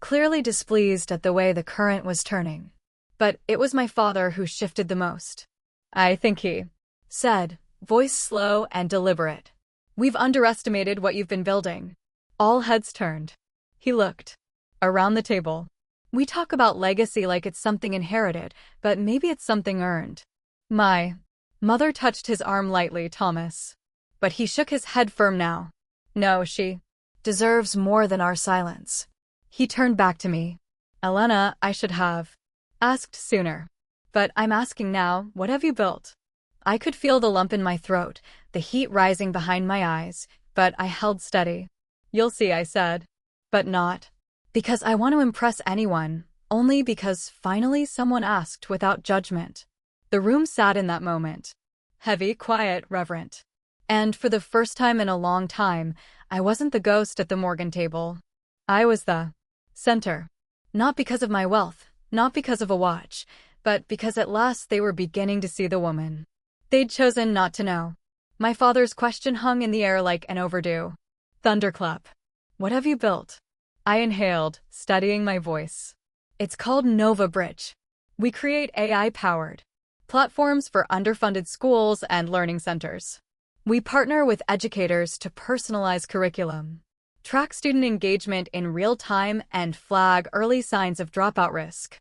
clearly displeased at the way the current was turning. But it was my father who shifted the most. "I think he," said, voice slow and deliberate. "We've underestimated what you've been building." All heads turned. He looked around the table. "We talk about legacy like it's something inherited, but maybe it's something earned." My mother touched his arm lightly, "Thomas." But he shook his head firm now. "No, she deserves more than our silence." He turned back to me. "Elena, I should have asked sooner. But I'm asking now, what have you built?" I could feel the lump in my throat, the heat rising behind my eyes, but I held steady. "You'll see," I said. But not because I want to impress anyone, only because finally someone asked without judgment. The room sat in that moment. Heavy, quiet, reverent. And for the first time in a long time, I wasn't the ghost at the Morgan table. I was the center. Not because of my wealth, not because of a watch, but because at last they were beginning to see the woman they'd chosen not to know. My father's question hung in the air like an overdue thunderclap. "What have you built?" I inhaled, steadying my voice. "It's called Nova Bridge. We create AI-powered platforms for underfunded schools and learning centers. We partner with educators to personalize curriculum, track student engagement in real time, and flag early signs of dropout risk."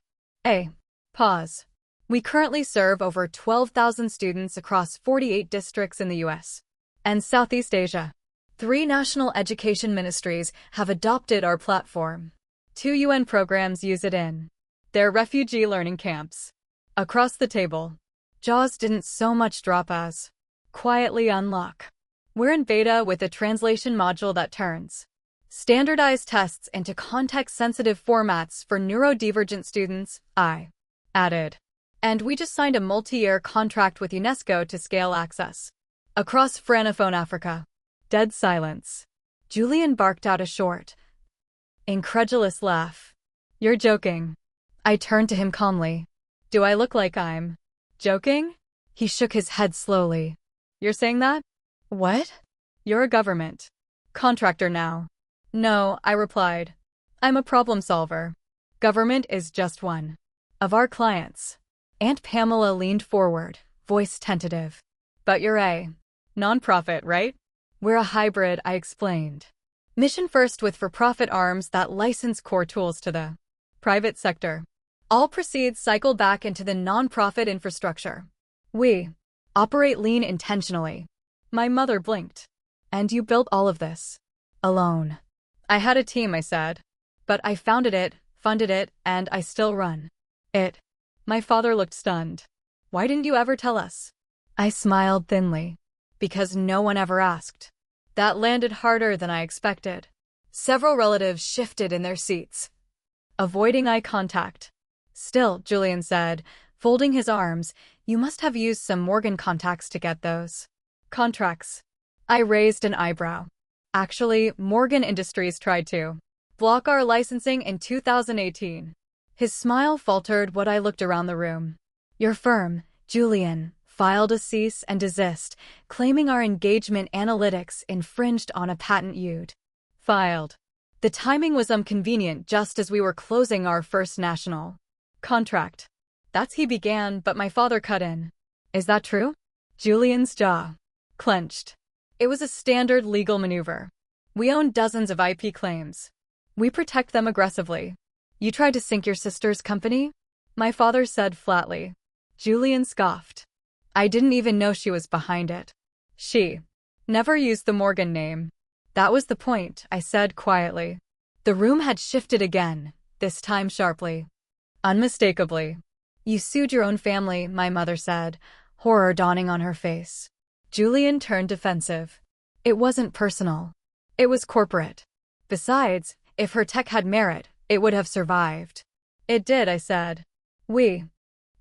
Pause. "We currently serve over 12,000 students across 48 districts in the U.S. and Southeast Asia. 3 national education ministries have adopted our platform. 2 UN programs use it in their refugee learning camps." Across the table, jaws didn't so much drop as quietly unlock. "We're in beta with a translation module that turns standardized tests into context-sensitive formats for neurodivergent students," I added. "And we just signed a multi-year contract with UNESCO to scale access across Francophone Africa." Dead silence. Julian barked out a short, incredulous laugh. "You're joking." I turned to him calmly. "Do I look like I'm joking?" He shook his head slowly. "You're saying that?" "What?" "You're a government contractor now." "No," I replied. "I'm a problem solver. Government is just one of our clients." Aunt Pamela leaned forward, voice tentative. "But you're a nonprofit, right?" "We're a hybrid," I explained. "Mission first with for-profit arms that license core tools to the private sector. All proceeds cycle back into the nonprofit infrastructure. We operate lean intentionally." My mother blinked. "And you built all of this alone?" "I had a team," I said. "But I founded it, funded it, and I still run it." My father looked stunned. "Why didn't you ever tell us?" I smiled thinly. "Because no one ever asked." That landed harder than I expected. Several relatives shifted in their seats, avoiding eye contact. "Still," Julian said, folding his arms, "you must have used some Morgan contacts to get those contracts." I raised an eyebrow. "Actually, Morgan Industries tried to block our licensing in 2018. His smile faltered when I looked around the room. "Your firm, Julian, filed a cease and desist, claiming our engagement analytics infringed on a patent you'd filed. The timing was inconvenient just as we were closing our first national contract." "That's," he began, but my father cut in. "Is that true?" Julian's jaw clenched. "It was a standard legal maneuver. We own dozens of IP claims. We protect them aggressively." "You tried to sink your sister's company?" my father said flatly. Julian scoffed. "I didn't even know she was behind it. She never used the Morgan name." "That was the point," I said quietly. The room had shifted again, this time sharply. Unmistakably. "You sued your own family," my mother said, horror dawning on her face. Julian turned defensive. "It wasn't personal. It was corporate. Besides, if her tech had merit, it would have survived." "It did," I said. "We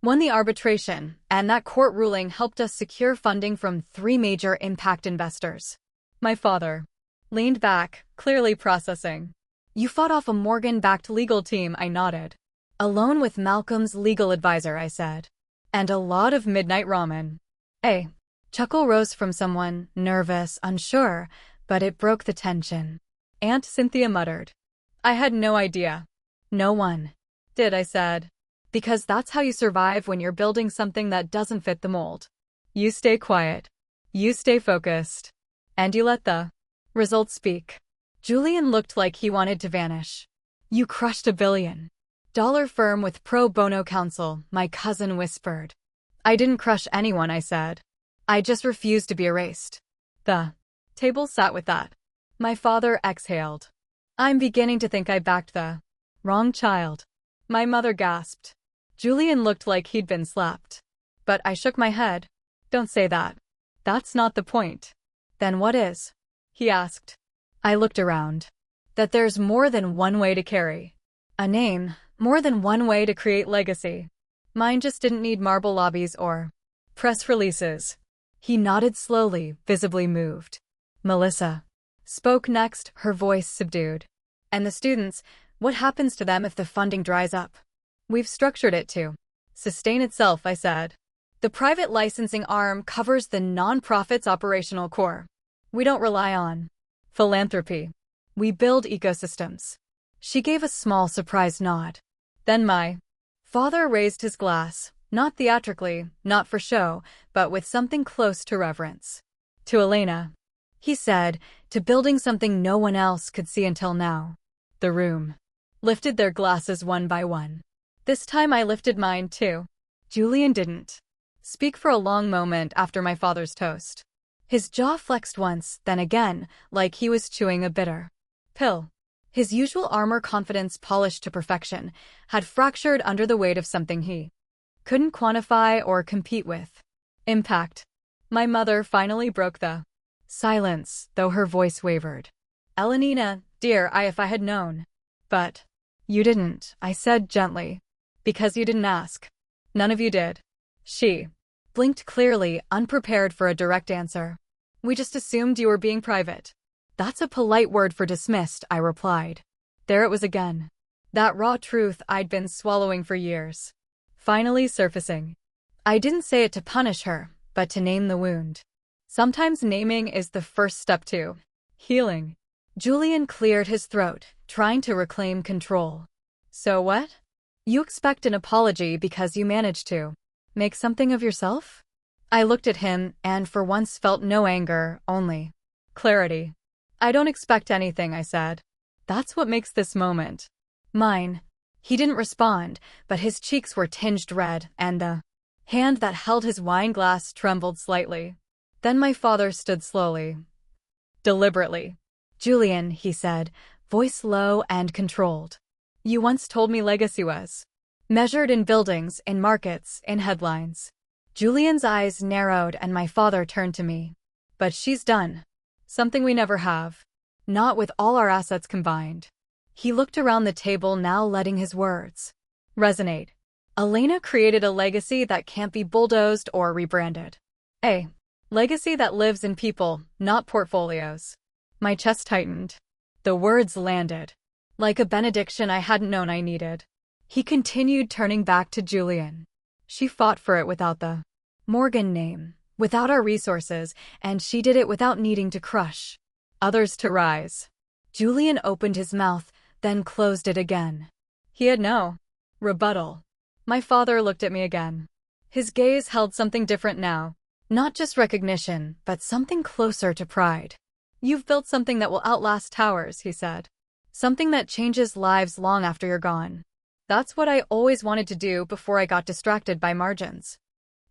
won the arbitration, and that court ruling helped us secure funding from 3 major impact investors." My father leaned back, clearly processing. "You fought off a Morgan-backed legal team," I nodded. "Alone with Malcolm's legal advisor," I said. "And a lot of midnight ramen." A chuckle rose from someone, nervous, unsure, but it broke the tension. Aunt Cynthia muttered, "I had no idea." No one did, I said. Because that's how you survive when you're building something that doesn't fit the mold. You stay quiet. You stay focused. And you let the results speak. Julian looked like he wanted to vanish. You crushed $1 billion firm with pro bono counsel, my cousin whispered. I didn't crush anyone, I said. I just refused to be erased. The table sat with that. My father exhaled. I'm beginning to think I backed the wrong child. My mother gasped. Julian looked like he'd been slapped. But I shook my head. Don't say that. That's not the point. Then what is? He asked. I looked around. That there's more than one way to carry a name, more than one way to create legacy. Mine just didn't need marble lobbies or press releases. He nodded slowly, visibly moved. Melissa spoke next, her voice subdued. And the students, what happens to them if the funding dries up? We've structured it to sustain itself, I said. The private licensing arm covers the nonprofit's operational core. We don't rely on philanthropy. We build ecosystems. She gave a small, surprised nod. Then my father raised his glass, not theatrically, not for show, but with something close to reverence. To Elena, he said, to building something no one else could see until now. The room lifted their glasses one by one. This time I lifted mine too. Julian didn't speak for a long moment after my father's toast. His jaw flexed once, then again, like he was chewing a bitter pill. His usual armor, confidence polished to perfection, had fractured under the weight of something he couldn't quantify or compete with. Impact. My mother finally broke the silence, though her voice wavered. Elenina, dear, if I had known. But you didn't, I said gently. Because you didn't ask. None of you did. She blinked clearly, unprepared for a direct answer. We just assumed you were being private. That's a polite word for dismissed, I replied. There it was again. That raw truth I'd been swallowing for years. Finally surfacing. I didn't say it to punish her, but to name the wound. Sometimes naming is the first step to healing. Julian cleared his throat, trying to reclaim control. So what? You expect an apology because you managed to make something of yourself? I looked at him and for once felt no anger, only clarity. I don't expect anything, I said. That's what makes this moment mine. He didn't respond, but his cheeks were tinged red, and the hand that held his wine glass trembled slightly. Then my father stood slowly, deliberately. Julian, he said, voice low and controlled. You once told me legacy was measured in buildings, in markets, in headlines. Julian's eyes narrowed and my father turned to me. But she's done something we never have. Not with all our assets combined. He looked around the table, now letting his words resonate. Elena created a legacy that can't be bulldozed or rebranded. A legacy that lives in people, not portfolios. My chest tightened. The words landed like a benediction I hadn't known I needed. He continued, turning back to Julian. She fought for it without the Morgan name, without our resources, and she did it without needing to crush others to rise. Julian opened his mouth, then closed it again. He had no rebuttal. My father looked at me again. His gaze held something different now. Not just recognition, but something closer to pride. You've built something that will outlast towers, he said. Something that changes lives long after you're gone. That's what I always wanted to do before I got distracted by margins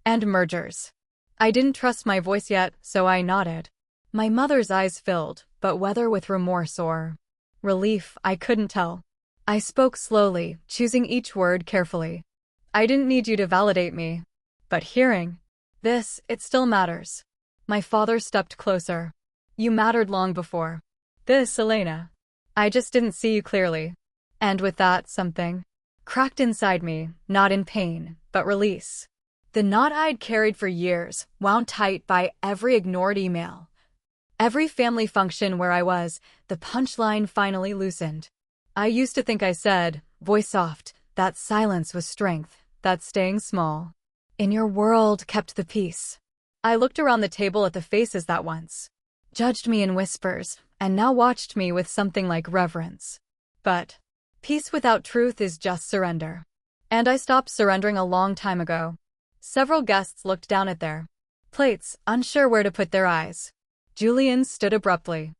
and mergers. I didn't trust my voice yet, so I nodded. My mother's eyes filled, but whether with remorse or relief, I couldn't tell. I spoke slowly, choosing each word carefully. I didn't need you to validate me. But hearing this, it still matters. My father stepped closer. You mattered long before this, Elena. I just didn't see you clearly. And with that, something cracked inside me, not in pain, but release. The knot I'd carried for years, wound tight by every ignored email. Every family function where I was, the punchline finally loosened. I used to think I said, voice soft, that silence was strength, that staying small in your world kept the peace. I looked around the table at the faces that once judged me in whispers, and now watched me with something like reverence. But Peace without truth is just surrender. And I stopped surrendering a long time ago. Several guests looked down at their plates, unsure where to put their eyes. Julian stood abruptly.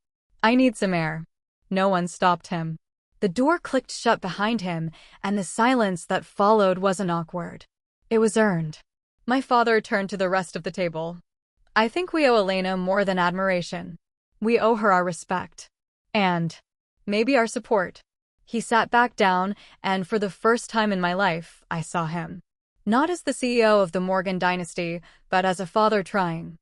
I need some air. No one stopped him. The door clicked shut behind him, and the silence that followed wasn't awkward. It was earned. My father turned to the rest of the table. I think we owe Elena more than admiration. We owe her our respect. And maybe our support. He sat back down, and for the first time in my life, I saw him. Not as the CEO of the Morgan dynasty, but as a father trying.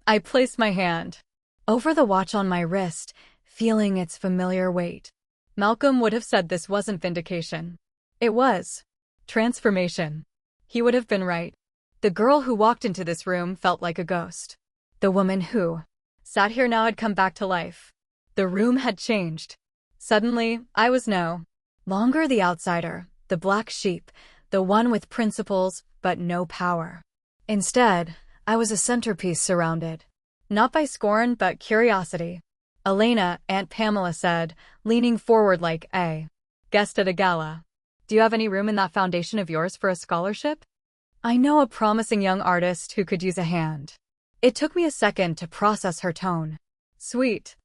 I placed my hand over the watch on my wrist, feeling its familiar weight. Malcolm would have said this wasn't vindication. It was transformation. He would have been right. The girl who walked into this room felt like a ghost. The woman who sat here now had come back to life. The room had changed. Suddenly, I was no longer the outsider, the black sheep, the one with principles but no power. Instead, I was a centerpiece surrounded, not by scorn but curiosity. Elena, Aunt Pamela said, leaning forward like a guest at a gala. Do you have any room in that foundation of yours for a scholarship? I know a promising young artist who could use a hand. It took me a second to process her tone. Sweet.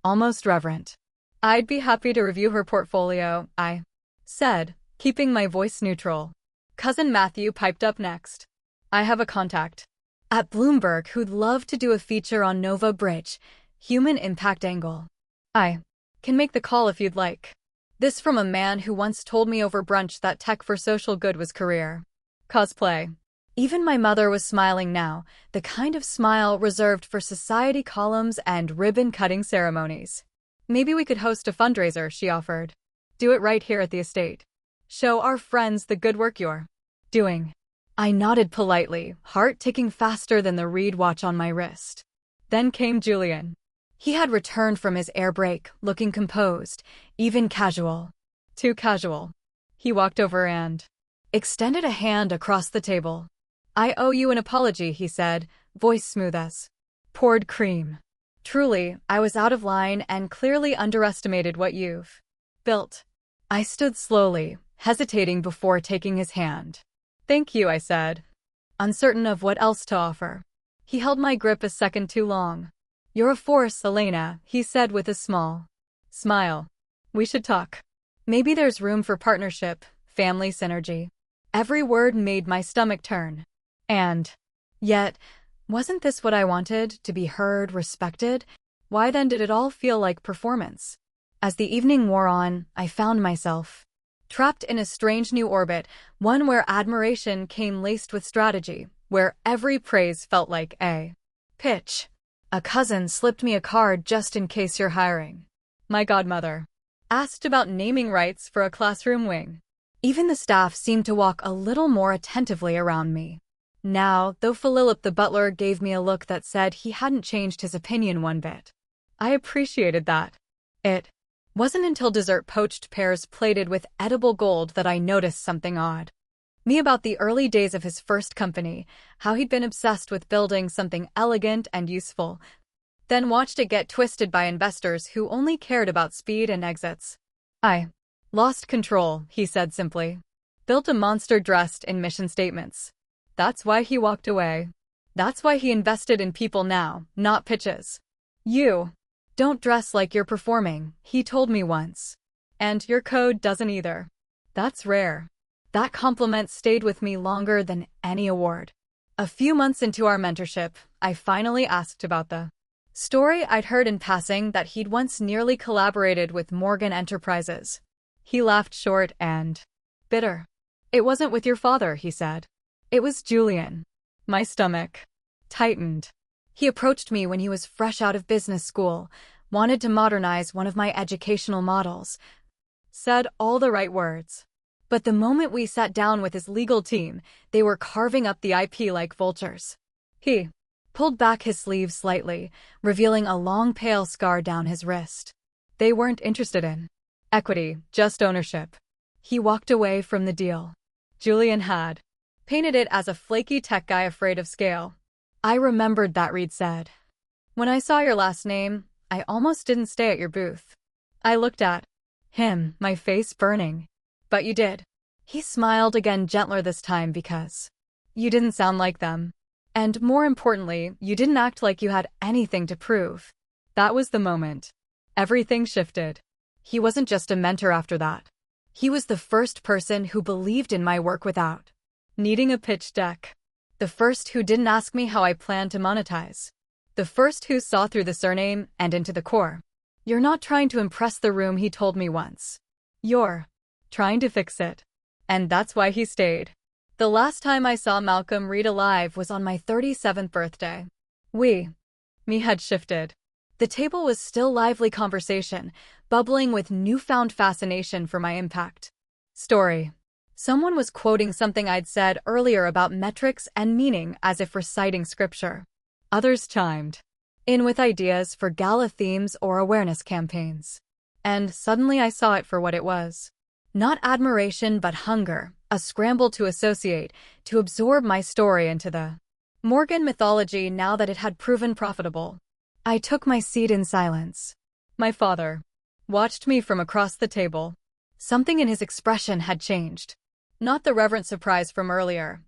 Almost reverent. I'd be happy to review her portfolio, I said, keeping my voice neutral. Cousin Matthew piped up next. I have a contact at Bloomberg who'd love to do a feature on Nova Bridge, human impact angle. I can make the call if you'd like. This from a man who once told me over brunch that tech for social good was career. Cosplay. Even my mother was smiling now, the kind of smile reserved for society columns and ribbon-cutting ceremonies. Maybe we could host a fundraiser, she offered. Do it right here at the estate. Show our friends the good work you're doing. I nodded politely, heart ticking faster than the reed watch on my wrist. Then came Julian. He had returned from his air break, looking composed, even casual. Too casual. He walked over and extended a hand across the table. I owe you an apology, he said, voice smooth as poured cream. Truly, I was out of line and clearly underestimated what you've built. I stood slowly, hesitating before taking his hand. Thank you, I said, uncertain of what else to offer. He held my grip a second too long. You're a force, Elena, he said with a small smile. We should talk. Maybe there's room for partnership, family synergy. Every word made my stomach turn. And yet, wasn't this what I wanted, to be heard, respected? Why then did it all feel like performance? As the evening wore on, I found myself trapped in a strange new orbit, one where admiration came laced with strategy, where every praise felt like a pitch. A cousin slipped me a card just in case you're hiring. My godmother asked about naming rights for a classroom wing. Even the staff seemed to walk a little more attentively around me. Now, though Philip the butler gave me a look that said he hadn't changed his opinion one bit. I appreciated that. It wasn't until dessert poached pears plated with edible gold that I noticed something odd. Me about the early days of his first company, how he'd been obsessed with building something elegant and useful, then watched it get twisted by investors who only cared about speed and exits. I lost control, he said simply. Built a monster dressed in mission statements. That's why he walked away. That's why he invested in people now, not pitches. You don't dress like you're performing, he told me once. And your code doesn't either. That's rare. That compliment stayed with me longer than any award. A few months into our mentorship, I finally asked about the story I'd heard in passing that he'd once nearly collaborated with Morgan Enterprises. He laughed short and bitter. It wasn't with your father, he said. It was Julian. My stomach tightened. He approached me when he was fresh out of business school, wanted to modernize one of my educational models, said all the right words. But the moment we sat down with his legal team, they were carving up the IP like vultures. He pulled back his sleeve slightly, revealing a long pale scar down his wrist. They weren't interested in equity, just ownership. He walked away from the deal. Julian had painted it as a flaky tech guy afraid of scale. I remembered that, Reed said. When I saw your last name, I almost didn't stay at your booth. I looked at Him, my face burning. But you did. He smiled again, gentler this time, because you didn't sound like them. And more importantly, you didn't act like you had anything to prove. That was the moment. Everything shifted. He wasn't just a mentor after that. He was the first person who believed in my work without needing a pitch deck. The first who didn't ask me how I planned to monetize. The first who saw through the surname and into the core. You're not trying to impress the room, he told me once. You're trying to fix it. And that's why he stayed. The last time I saw Malcolm Reed alive was on my 37th birthday. Me had shifted. The table was still lively conversation, bubbling with newfound fascination for my impact. Story. Someone was quoting something I'd said earlier about metrics and meaning as if reciting scripture. Others chimed in with ideas for gala themes or awareness campaigns. And suddenly I saw it for what it was. Not admiration but hunger, a scramble to associate, to absorb my story into the Morgan mythology now that it had proven profitable. I took my seat in silence. My father watched me from across the table. Something in his expression had changed. Not the reverent surprise from earlier,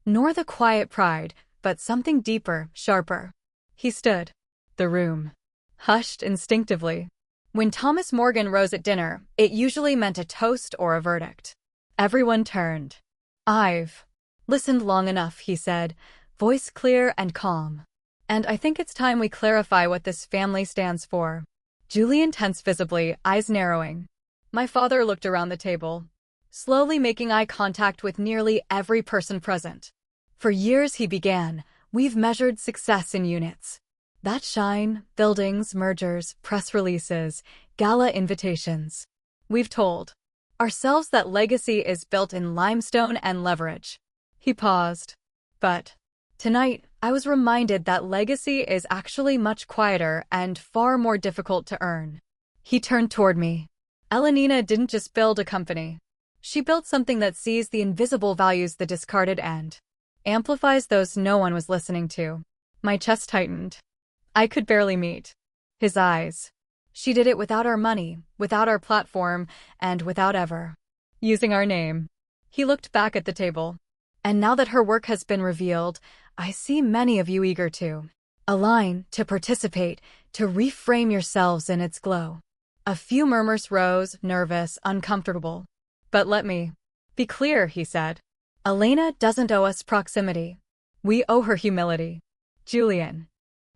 nor the quiet pride, but something deeper, sharper. He stood. The room hushed instinctively. When Thomas Morgan rose at dinner, it usually meant a toast or a verdict. Everyone turned. I've listened long enough, he said, voice clear and calm. And I think it's time we clarify what this family stands for. Julian tense visibly, eyes narrowing. My father looked around the table, slowly making eye contact with nearly every person present. For years, he began, we've measured success in units. That shine, buildings, mergers, press releases, gala invitations. We've told ourselves that legacy is built in limestone and leverage. He paused. But tonight, I was reminded that legacy is actually much quieter and far more difficult to earn. He turned toward me. Elenina didn't just build a company. She built something that sees the invisible, values the discarded, and amplifies those no one was listening to. My chest tightened. I could barely meet his eyes. She did it without our money, without our platform, and without ever using our name. He looked back at the table. And now that her work has been revealed, I see many of you eager to align, to participate, to reframe yourselves in its glow. A few murmurs rose, nervous, uncomfortable. But let me be clear, he said. Elena doesn't owe us proximity. We owe her humility. Julian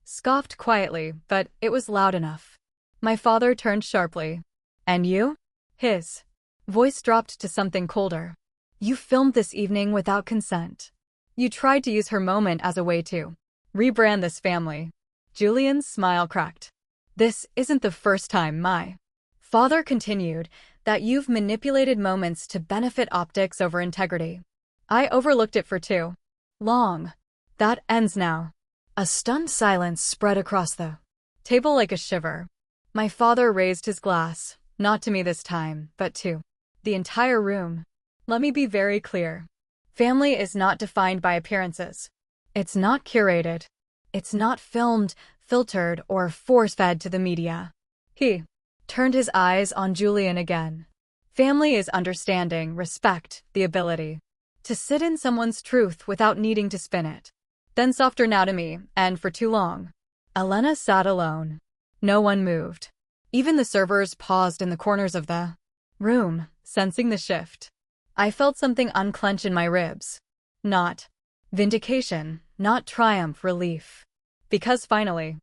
scoffed quietly, but it was loud enough. My father turned sharply. And you? His voice dropped to something colder. You filmed this evening without consent. You tried to use her moment as a way to rebrand this family. Julian's smile cracked. This isn't the first time, my father continued, that you've manipulated moments to benefit optics over integrity. I overlooked it for too long. That ends now. A stunned silence spread across the table like a shiver. My father raised his glass, not to me this time, but to the entire room. Let me be very clear. Family is not defined by appearances. It's not curated. It's not filmed, filtered, or force-fed to the media. He turned his eyes on Julian again. Family is understanding, respect, the ability to sit in someone's truth without needing to spin it. Then softer now to me, and for too long. Elena sat alone. No one moved. Even the servers paused in the corners of the room, sensing the shift. I felt something unclench in my ribs. Not vindication, not triumph, relief. Because finally,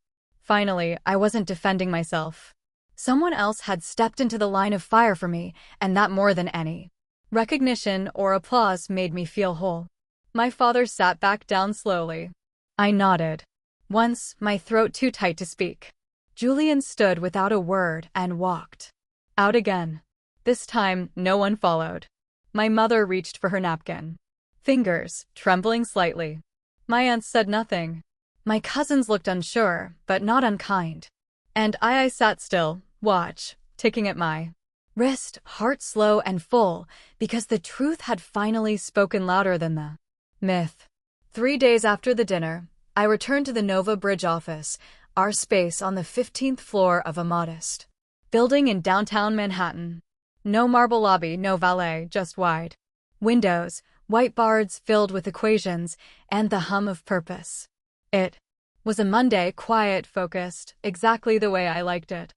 I wasn't defending myself. Someone else had stepped into the line of fire for me, and that more than any recognition or applause made me feel whole. My father sat back down slowly. I nodded. Once, my throat too tight to speak. Julian stood without a word and walked out again. This time, no one followed. My mother reached for her napkin, fingers trembling slightly. My aunts said nothing. My cousins looked unsure, but not unkind. And I sat still, watch, ticking at my wrist, heart slow and full, because the truth had finally spoken louder than the myth. 3 days after the dinner, I returned to the Nova Bridge office, our space on the 15th floor of a modest building in downtown Manhattan. No marble lobby, no valet, just wide windows, whiteboards filled with equations, and the hum of purpose. It was a Monday, quiet, focused, exactly the way I liked it.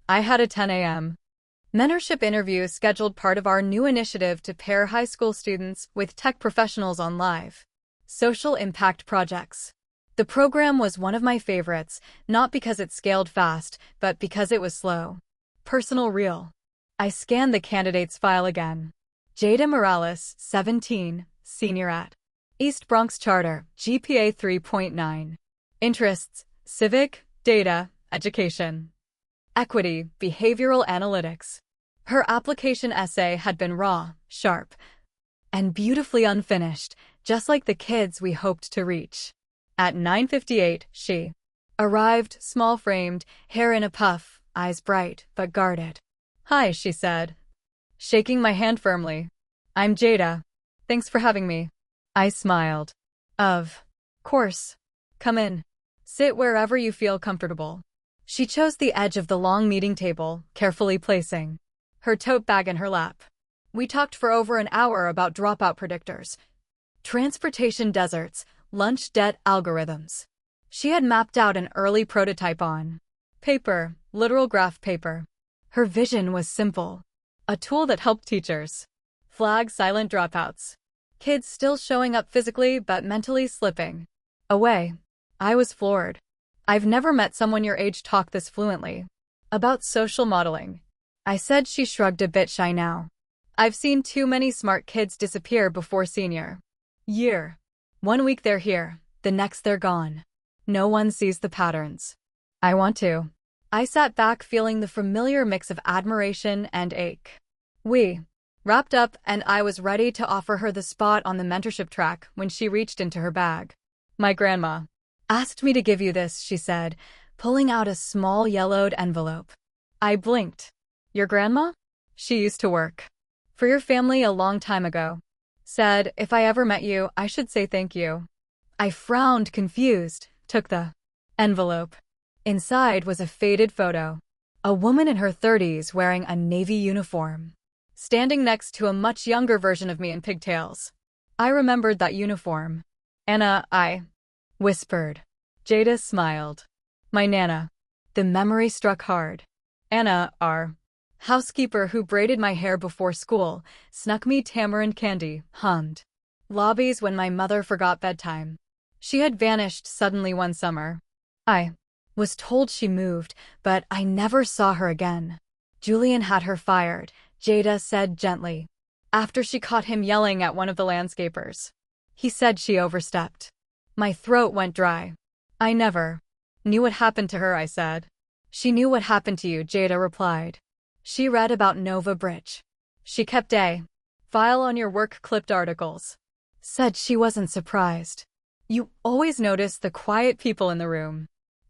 I had a 10 a.m. mentorship interview scheduled, part of our new initiative to pair high school students with tech professionals on live social impact projects. The program was one of my favorites, not because it scaled fast, but because it was slow, personal, real. I scanned the candidate's file again. Jada Morales, 17, senior at East Bronx Charter, GPA 3.9. Interests: civic, data, education, equity, behavioral analytics. Her application essay had been raw, sharp, and beautifully unfinished, just like the kids we hoped to reach. At 9:58, she arrived, small-framed, hair in a puff, eyes bright but guarded. "Hi," she said, shaking my hand firmly. "I'm Jada. Thanks for having me." I smiled. Of course. Come in. Sit wherever you feel comfortable." She chose the edge of the long meeting table, carefully placing her tote bag in her lap. We talked for over an hour about dropout predictors, transportation deserts, lunch debt algorithms. She had mapped out an early prototype on paper, literal graph paper. Her vision was simple: a tool that helped teachers flag silent dropouts, kids still showing up physically but mentally slipping away. I was floored. I've never met someone your age talk this fluently about social modeling, I said. She shrugged, a bit shy now. "I've seen too many smart kids disappear before senior year. 1 week they're here, the next they're gone. No one sees the patterns." I want to. I sat back, feeling the familiar mix of admiration and ache. We wrapped up, and I was ready to offer her the spot on the mentorship track when she reached into her bag. "My grandma asked me to give you this," she said, pulling out a small yellowed envelope. I blinked. "Your grandma?" "She used to work for your family a long time ago. Said if I ever met you, I should say thank you." I frowned, confused, took the envelope. Inside was a faded photo. A woman in her 30s wearing a navy uniform, standing next to a much younger version of me in pigtails. I remembered that uniform. "Anna," I whispered. Jada smiled. "My Nana." The memory struck hard. Anna, our housekeeper who braided my hair before school, snuck me tamarind candy, hummed lobbies when my mother forgot bedtime. She had vanished suddenly one summer. I was told she moved, but I never saw her again. "Julian had her fired," Jada said gently, "after she caught him yelling at one of the landscapers. He said she overstepped." My throat went dry. "I never knew what happened to her," I said. "She knew what happened to you," Jada replied. "She read about Nova Bridge. She kept a file on your work-clipped articles." Said she wasn't surprised. "You always notice the quiet people in the room."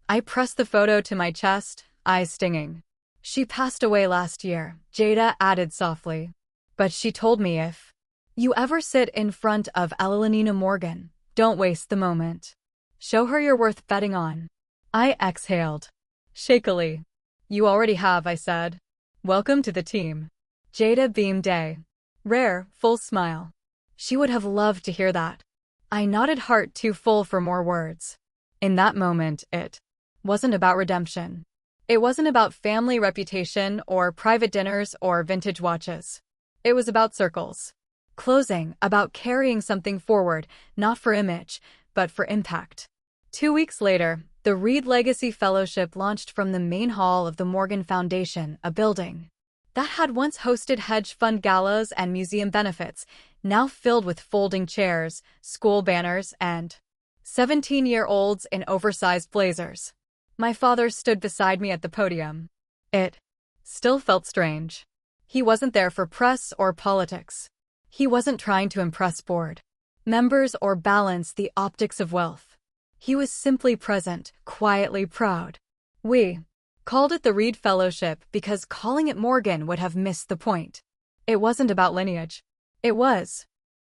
I pressed the photo to my chest, eyes stinging. "She passed away last year," Jada added softly. "But she told me if you ever sit in front of Elenina Morgan, don't waste the moment. Show her you're worth betting on." I exhaled shakily. "You already have," I said. "Welcome to the team." Jada beamed a rare, full smile. She would have loved to hear that. I nodded, heart too full for more words. In that moment, it wasn't about redemption. It wasn't about family reputation or private dinners or vintage watches. It was about circles closing, about carrying something forward, not for image, but for impact. 2 weeks later, the Reed Legacy Fellowship launched from the main hall of the Morgan Foundation, a building that had once hosted hedge fund galas and museum benefits, now filled with folding chairs, school banners, and 17-year-olds in oversized blazers. My father stood beside me at the podium. It still felt strange. He wasn't there for press or politics. He wasn't trying to impress board members or balance the optics of wealth. He was simply present, quietly proud. We called it the Reed Fellowship because calling it Morgan would have missed the point. It wasn't about lineage. It was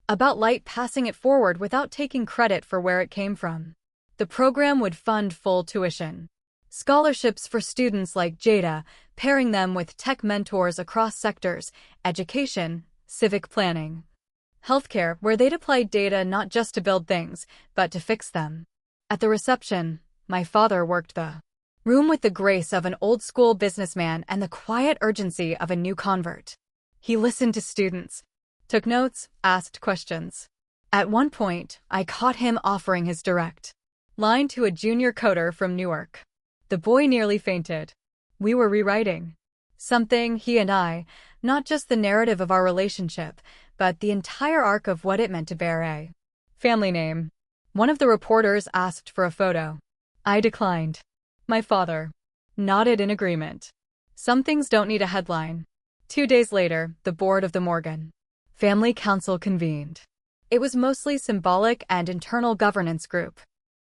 about light, passing it forward without taking credit for where it came from. The program would fund full tuition. scholarships for students like Jada, pairing them with tech mentors across sectors, education, civic planning, healthcare, where they'd apply data not just to build things, but to fix them. At the reception, my father worked the room with the grace of an old-school businessman and the quiet urgency of a new convert. He listened to students, took notes, asked questions. At one point, I caught him offering his direct line to a junior coder from Newark. The boy nearly fainted. We were rewriting something, he and I, not just the narrative of our relationship, but the entire arc of what it meant to bear a family name. One of the reporters asked for a photo. I declined. My father nodded in agreement. Some things don't need a headline. 2 days later, the board of the Morgan Family Council convened. It was mostly symbolic and internal governance group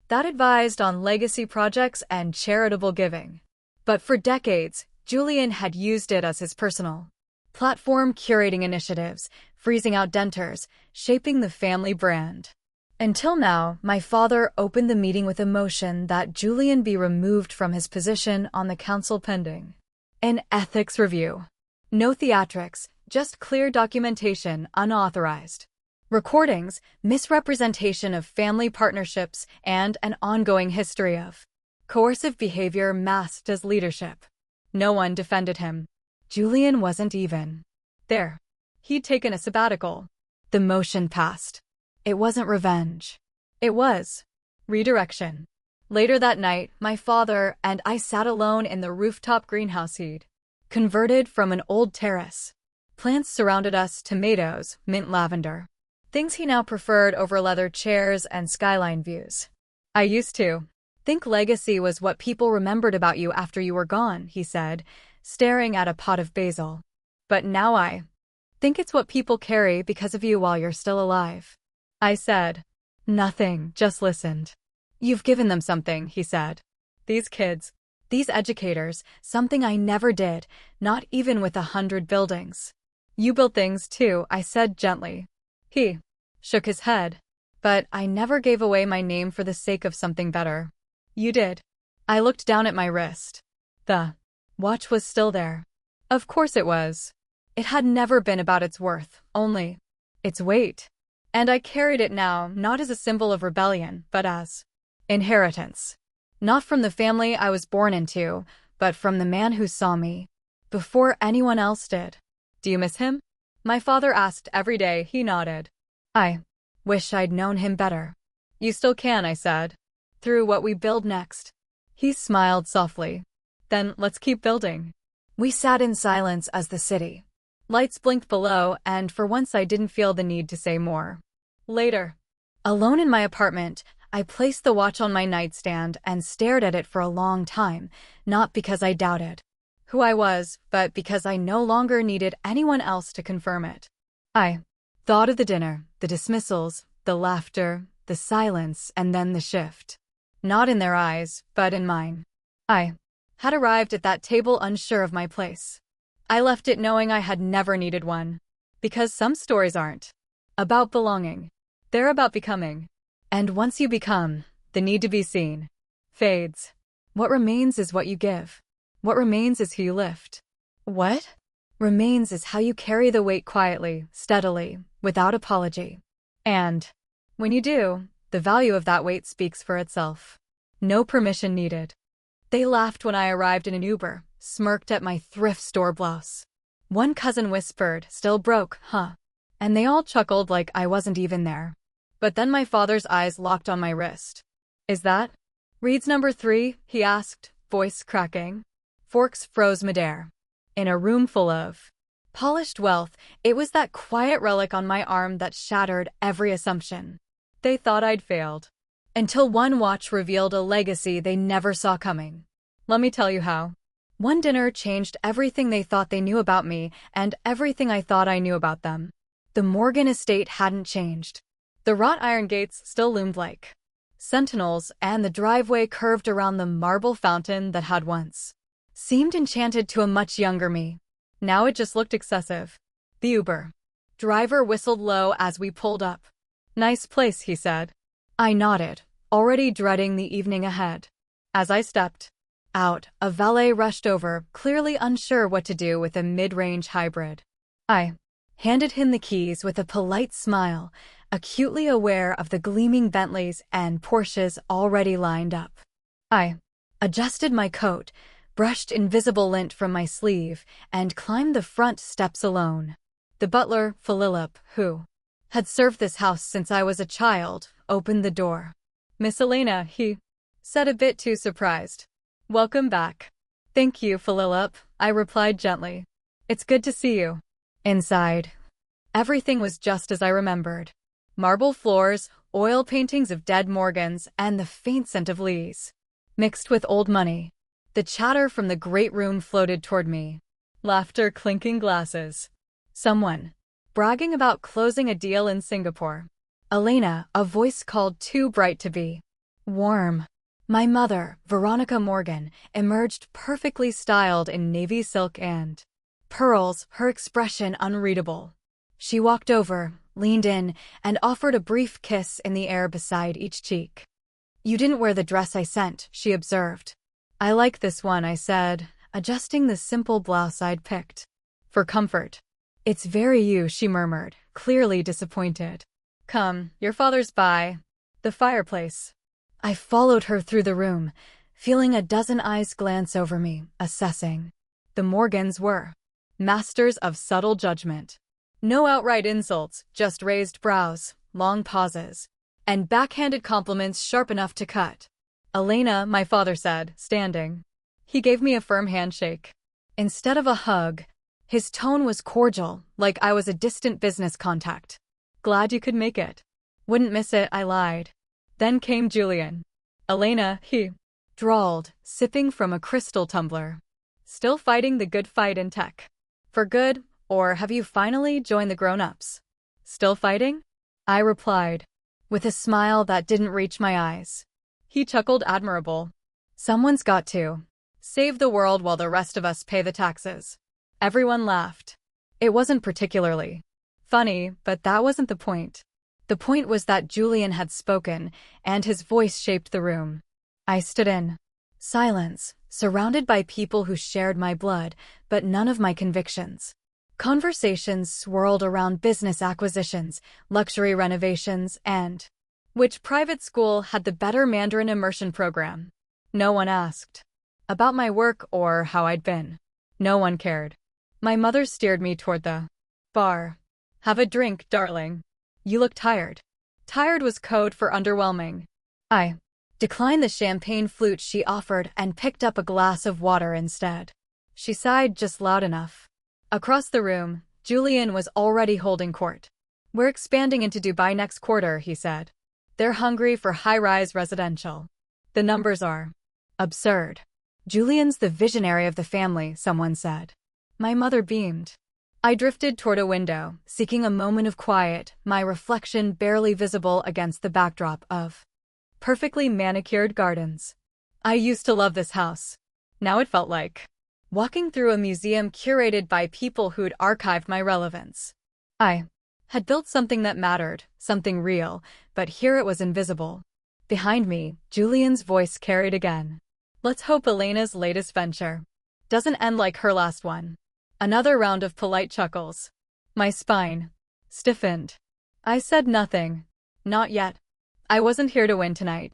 that advised on legacy projects and charitable giving. But for decades, Julian had used it as his personal platform, curating initiatives, freezing out denters, shaping the family brand. Until now, my father opened the meeting with a motion that Julian be removed from his position on the council pending an ethics review. No theatrics, just clear documentation, unauthorized recordings, misrepresentation of family partnerships, and an ongoing history of coercive behavior masked as leadership. No one defended him. Julian wasn't even there. He'd taken a sabbatical. The motion passed. It wasn't revenge. It was redirection. Later that night, my father and I sat alone in the rooftop greenhouse he'd converted from an old terrace. Plants surrounded us, tomatoes, mint lavender. Things he now preferred over leather chairs and skyline views. I used to think legacy was what people remembered about you after you were gone, he said, staring at a pot of basil. But now I think it's what people carry because of you while you're still alive. I said nothing, just listened. You've given them something, he said. These kids, these educators, something I never did, not even with 100 buildings. You built things too, I said gently. He shook his head. But I never gave away my name for the sake of something better. You did. I looked down at my wrist. The watch was still there. Of course it was. It had never been about its worth, only its weight. And I carried it now, not as a symbol of rebellion, but as inheritance. Not from the family I was born into, but from the man who saw me before anyone else did. Do you miss him? My father asked every day. He nodded. I wish I'd known him better. You still can, I said. Through what we build next. He smiled softly. Then let's keep building. We sat in silence as the city lights blinked below, and for once I didn't feel the need to say more. Later, alone in my apartment, I placed the watch on my nightstand and stared at it for a long time, not because I doubted who I was, but because I no longer needed anyone else to confirm it. I thought of the dinner, the dismissals, the laughter, the silence, and then the shift. Not in their eyes, but in mine. I had arrived at that table unsure of my place. I left it knowing I had never needed one. Because some stories aren't about belonging. They're about becoming. And once you become, the need to be seen fades. What remains is what you give. What remains is who you lift. What remains is how you carry the weight quietly, steadily, without apology. And when you do, the value of that weight speaks for itself. No permission needed. They laughed when I arrived in an Uber, smirked at my thrift store blouse. One cousin whispered, "Still broke, huh?" And they all chuckled like I wasn't even there. But then my father's eyes locked on my wrist. "Is that Reed's number 3?" he asked, voice cracking. Forks froze midair. In a room full of polished wealth, it was that quiet relic on my arm that shattered every assumption. They thought I'd failed. Until one watch revealed a legacy they never saw coming. Let me tell you how. One dinner changed everything they thought they knew about me and everything I thought I knew about them. The Morgan estate hadn't changed. The wrought iron gates still loomed like sentinels, and the driveway curved around the marble fountain that had once seemed enchanted to a much younger me. Now it just looked excessive. The Uber driver whistled low as we pulled up. "Nice place," he said. I nodded, already dreading the evening ahead. As I stepped Out, a valet rushed over, clearly unsure what to do with a mid-range hybrid. I handed him the keys with a polite smile, acutely aware of the gleaming Bentleys and Porsches already lined up. I adjusted my coat, brushed invisible lint from my sleeve, and climbed the front steps alone. The butler, Philip, who had served this house since I was a child, opened the door. "Miss Elena," he said, a bit too surprised. "Welcome back." "Thank you, Philip," I replied gently. "It's good to see you." Inside, everything was just as I remembered. Marble floors, oil paintings of dead Morgans, and the faint scent of lees, mixed with old money. The chatter from the great room floated toward me. Laughter, clinking glasses. Someone bragging about closing a deal in Singapore. Elena, a voice called too bright to be warm. My mother, Veronica Morgan, emerged perfectly styled in navy silk and pearls, her expression unreadable. She walked over, leaned in, and offered a brief kiss in the air beside each cheek. "You didn't wear the dress I sent," she observed. "I like this one," I said, adjusting the simple blouse I'd picked for comfort. "It's very you," she murmured, clearly disappointed. "Come, your father's by the fireplace." I followed her through the room, feeling a dozen eyes glance over me, assessing. The Morgans were masters of subtle judgment. No outright insults, just raised brows, long pauses, and backhanded compliments sharp enough to cut. "Elena," my father said, standing. He gave me a firm handshake. Instead of a hug, his tone was cordial, like I was a distant business contact. "Glad you could make it." "Wouldn't miss it," I lied. Then came Julian. "Elena," he drawled, sipping from a crystal tumbler. "Still fighting the good fight in tech? For good, or have you finally joined the grown-ups?" "Still fighting?" I replied, with a smile that didn't reach my eyes. He chuckled, admirable. "Someone's got to save the world while the rest of us pay the taxes." Everyone laughed. It wasn't particularly funny, but that wasn't the point. The point was that Julian had spoken, and his voice shaped the room. I stood in silence, surrounded by people who shared my blood, but none of my convictions. Conversations swirled around business acquisitions, luxury renovations, and which private school had the better Mandarin immersion program. No one asked about my work or how I'd been. No one cared. My mother steered me toward the bar. "Have a drink, darling. You look tired." Tired was code for underwhelming. I declined the champagne flute she offered and picked up a glass of water instead. She sighed just loud enough. Across the room, Julian was already holding court. "We're expanding into Dubai next quarter," he said. "They're hungry for high-rise residential. The numbers are absurd." "Julian's the visionary of the family," someone said. My mother beamed. I drifted toward a window, seeking a moment of quiet, my reflection barely visible against the backdrop of perfectly manicured gardens. I used to love this house. Now it felt like walking through a museum curated by people who'd archived my relevance. I had built something that mattered, something real, but here it was invisible. Behind me, Julian's voice carried again. "Let's hope Elena's latest venture doesn't end like her last one." Another round of polite chuckles. My spine stiffened. I said nothing. Not yet. I wasn't here to win tonight.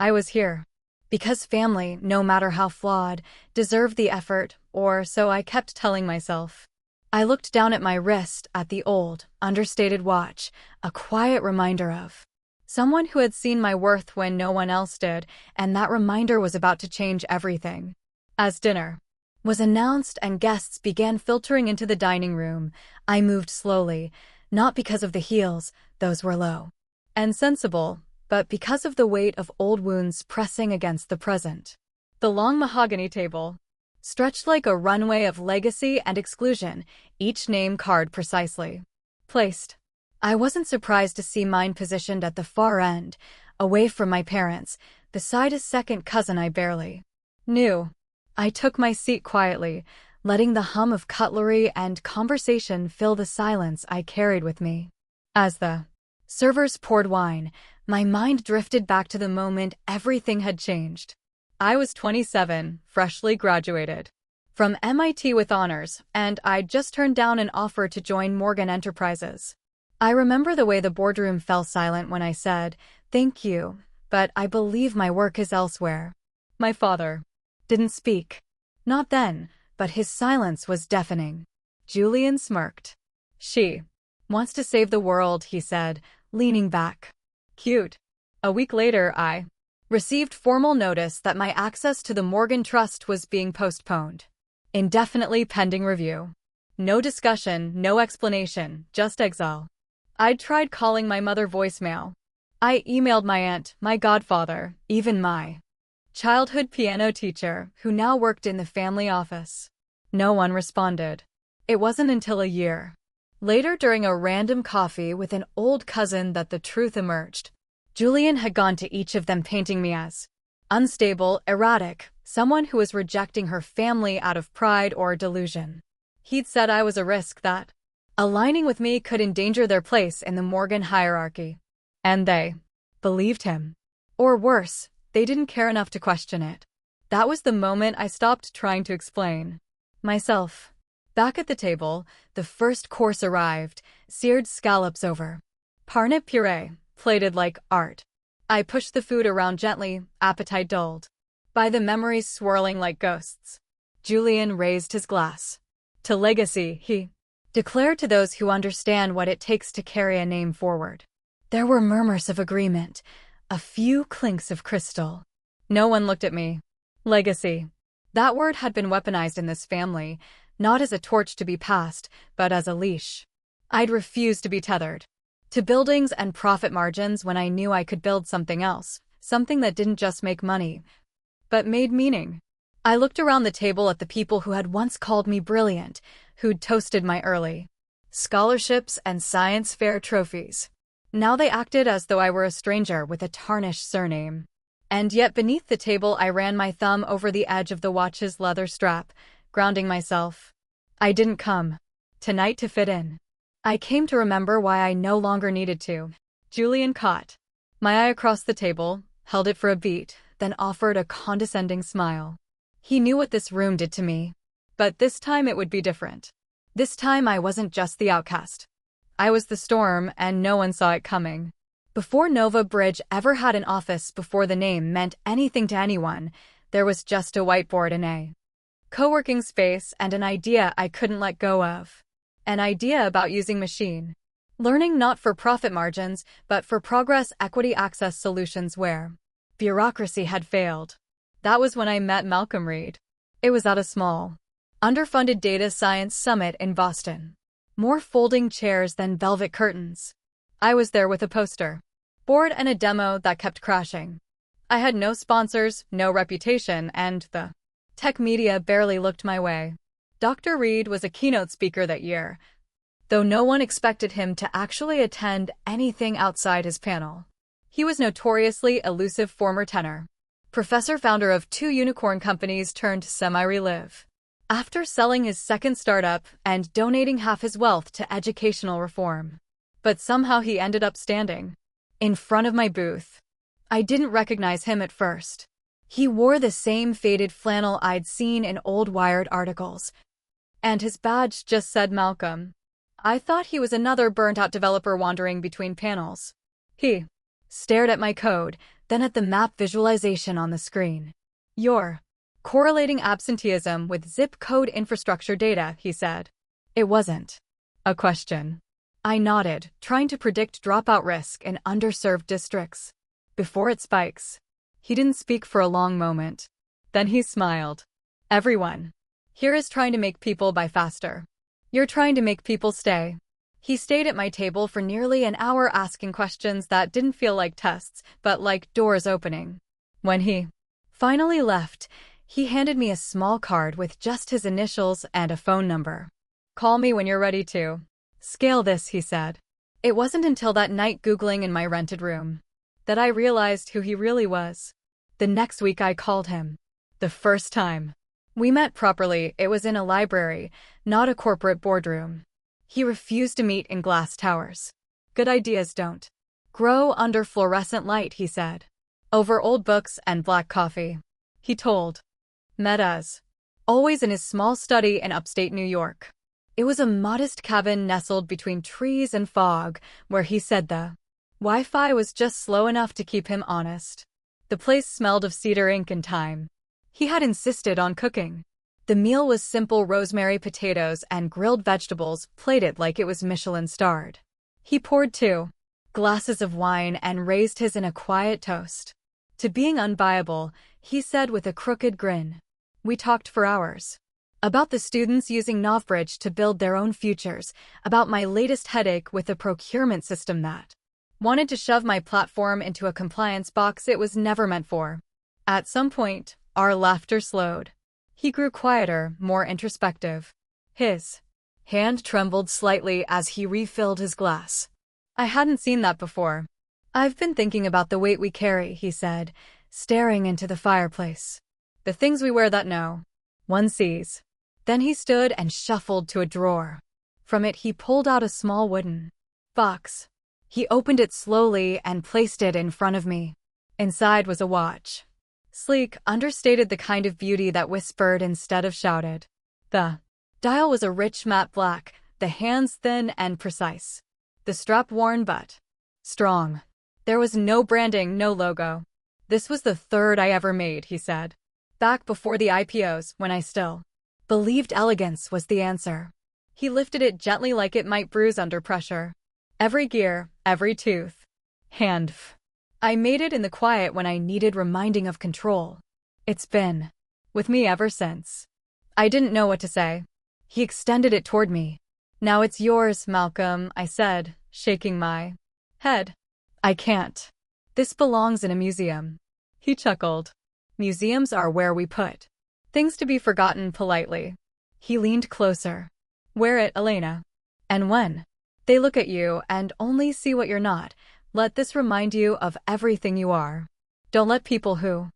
I was here because family, no matter how flawed, deserved the effort, or so I kept telling myself. I looked down at my wrist, at the old, understated watch, a quiet reminder of someone who had seen my worth when no one else did, and that reminder was about to change everything. As dinner was announced and guests began filtering into the dining room, I moved slowly, not because of the heels, those were low and sensible, but because of the weight of old wounds pressing against the present. The long mahogany table stretched like a runway of legacy and exclusion, each name card precisely placed. I wasn't surprised to see mine positioned at the far end, away from my parents, beside a second cousin I barely knew. I took my seat quietly, letting the hum of cutlery and conversation fill the silence I carried with me. As the servers poured wine, my mind drifted back to the moment everything had changed. I was 27, freshly graduated from MIT with honors, and I'd just turned down an offer to join Morgan Enterprises. I remember the way the boardroom fell silent when I said, "Thank you, but I believe my work is elsewhere." My father didn't speak. Not then, but his silence was deafening. Julian smirked. "She wants to save the world," he said, leaning back. Cute. A week later, I received formal notice that my access to the Morgan Trust was being postponed. Indefinitely pending review. No discussion, no explanation, just exile. I'd tried calling my mother voicemail. I emailed my aunt, my godfather, even my childhood piano teacher, who now worked in the family office. No one responded. It wasn't until a year later, during a random coffee with an old cousin, that the truth emerged. Julian had gone to each of them painting me as unstable, erratic, someone who was rejecting her family out of pride or delusion. He'd said I was a risk, that aligning with me could endanger their place in the Morgan hierarchy. And they believed him. Or worse, they didn't care enough to question it. That was the moment I stopped trying to explain myself. Back at the table, the first course arrived, seared scallops over parnip puree, plated like art. I pushed the food around gently, appetite dulled by the memories swirling like ghosts. Julian raised his glass. "To legacy," he declared, "to those who understand what it takes to carry a name forward." There were murmurs of agreement, a few clinks of crystal. No one looked at me. Legacy. That word had been weaponized in this family, not as a torch to be passed, but as a leash. I'd refused to be tethered to buildings and profit margins when I knew I could build something else, something that didn't just make money, but made meaning. I looked around the table at the people who had once called me brilliant, who'd toasted my early scholarships and science fair trophies. Now they acted as though I were a stranger with a tarnished surname. And yet beneath the table I ran my thumb over the edge of the watch's leather strap, grounding myself. I didn't come tonight to fit in. I came to remember why I no longer needed to. Julian caught my eye across the table, held it for a beat, then offered a condescending smile. He knew what this room did to me. But this time it would be different. This time I wasn't just the outcast. I was the storm, and no one saw it coming. Before Nova Bridge ever had an office, before the name meant anything to anyone, there was just a whiteboard and a co-working space and an idea I couldn't let go of. An idea about using machine learning not for profit margins, but for progress equity access solutions where bureaucracy had failed. That was when I met Malcolm Reed. It was at a small, underfunded data science summit in Boston. More folding chairs than velvet curtains. I was there with a poster board and a demo that kept crashing. I had no sponsors, no reputation, and the tech media barely looked my way. Dr. Reed was a keynote speaker that year, though no one expected him to actually attend anything outside his panel. He was notoriously elusive former tenor professor, founder of 2 unicorn companies turned semi-relive. After selling his second startup and donating half his wealth to educational reform. But somehow he ended up standing in front of my booth. I didn't recognize him at first. He wore the same faded flannel I'd seen in old Wired articles, and his badge just said Malcolm. I thought he was another burnt-out developer wandering between panels. He stared at my code, then at the map visualization on the screen. "You're correlating absenteeism with zip code infrastructure data," he said. It wasn't a question. I nodded, trying to predict dropout risk in underserved districts before it spikes. He didn't speak for a long moment. Then he smiled. "Everyone here is trying to make people buy faster. You're trying to make people stay." He stayed at my table for nearly an hour, asking questions that didn't feel like tests, but like doors opening. When he finally left, he handed me a small card with just his initials and a phone number. "Call me when you're ready to scale this," he said. It wasn't until that night, Googling in my rented room, that I realized who he really was. The next week I called him. The first time we met properly, it was in a library, not a corporate boardroom. He refused to meet in glass towers. "Good ideas don't grow under fluorescent light," he said. "Over old books and black coffee." he told. Met us. Always in his small study in upstate New York. It was a modest cabin nestled between trees and fog, where he said the Wi-Fi was just slow enough to keep him honest. The place smelled of cedar ink and thyme. He had insisted on cooking. The meal was simple rosemary potatoes and grilled vegetables plated like it was Michelin-starred. He poured 2 glasses of wine and raised his in a quiet toast. To being unbuyable, he said with a crooked grin. We talked for hours. About the students using Novbridge to build their own futures, about my latest headache with a procurement system that wanted to shove my platform into a compliance box it was never meant for. At some point, our laughter slowed. He grew quieter, more introspective. His hand trembled slightly as he refilled his glass. I hadn't seen that before. I've been thinking about the weight we carry, he said, staring into the fireplace. The things we wear that no one sees. Then he stood and shuffled to a drawer. From it he pulled out a small wooden box. He opened it slowly and placed it in front of me. Inside was a watch. Sleek, understated, the kind of beauty that whispered instead of shouted. The dial was a rich matte black, the hands thin and precise. The strap worn but strong. There was no branding, no logo. This was the third I ever made, he said. Back before the IPOs, when I still believed elegance was the answer. He lifted it gently like it might bruise under pressure. Every gear, every tooth. Hand. I made it in the quiet when I needed reminding of control. It's been with me ever since. I didn't know what to say. He extended it toward me. Now it's yours, Malcolm, I said, shaking my head. I can't. This belongs in a museum. He chuckled. Museums are where we put things to be forgotten politely. He leaned closer. Wear it, Elena. And when they look at you and only see what you're not, let this remind you of everything you are. Don't let people who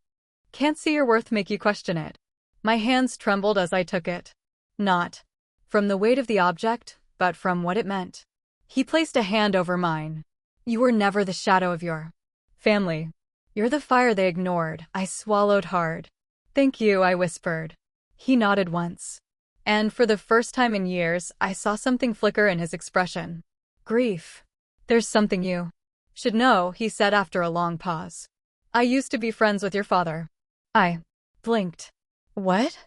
can't see your worth make you question it. My hands trembled as I took it. Not from the weight of the object, but from what it meant. He placed a hand over mine. You were never the shadow of your family. You're the fire they ignored. I swallowed hard. Thank you, I whispered. He nodded once. And for the first time in years, I saw something flicker in his expression. Grief. There's something you should know, he said after a long pause. I used to be friends with your father. I blinked. What?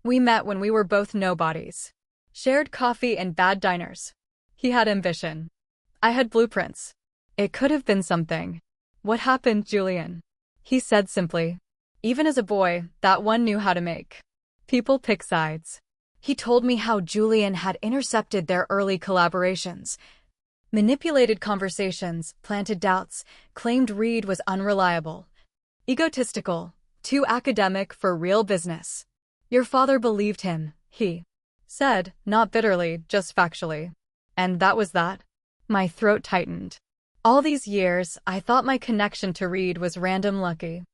We met when we were both nobodies. Shared coffee in bad diners. He had ambition. I had blueprints. It could have been something. What happened, Julian? He said simply. Even as a boy, that one knew how to make people pick sides. He told me how Julian had intercepted their early collaborations, manipulated conversations, planted doubts, claimed Reed was unreliable, egotistical, too academic for real business. Your father believed him, he said, not bitterly, just factually. And that was that. My throat tightened. All these years, I thought my connection to Reed was random lucky.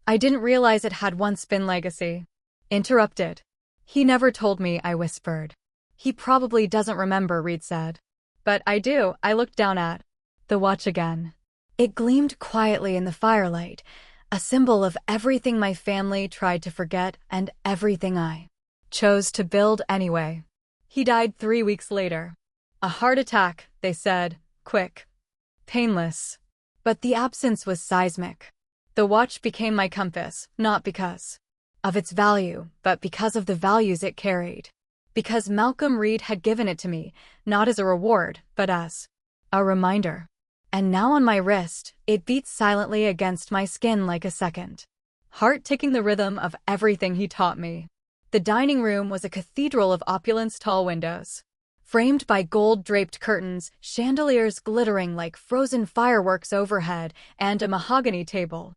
I didn't realize it had once been legacy. Interrupted. He never told me, I whispered. He probably doesn't remember, Reed said. But I do. I looked down at the watch again. It gleamed quietly in the firelight, a symbol of everything my family tried to forget and everything I chose to build anyway. He died 3 weeks later. A heart attack, they said, quick, painless. But the absence was seismic. The watch became my compass, not because of its value, but because of the values it carried. Because Malcolm Reed had given it to me, not as a reward, but as a reminder. And now on my wrist, it beat silently against my skin like a second heart, ticking the rhythm of everything he taught me. The dining room was a cathedral of opulence, tall windows framed by gold-draped curtains, chandeliers glittering like frozen fireworks overhead, and a mahogany table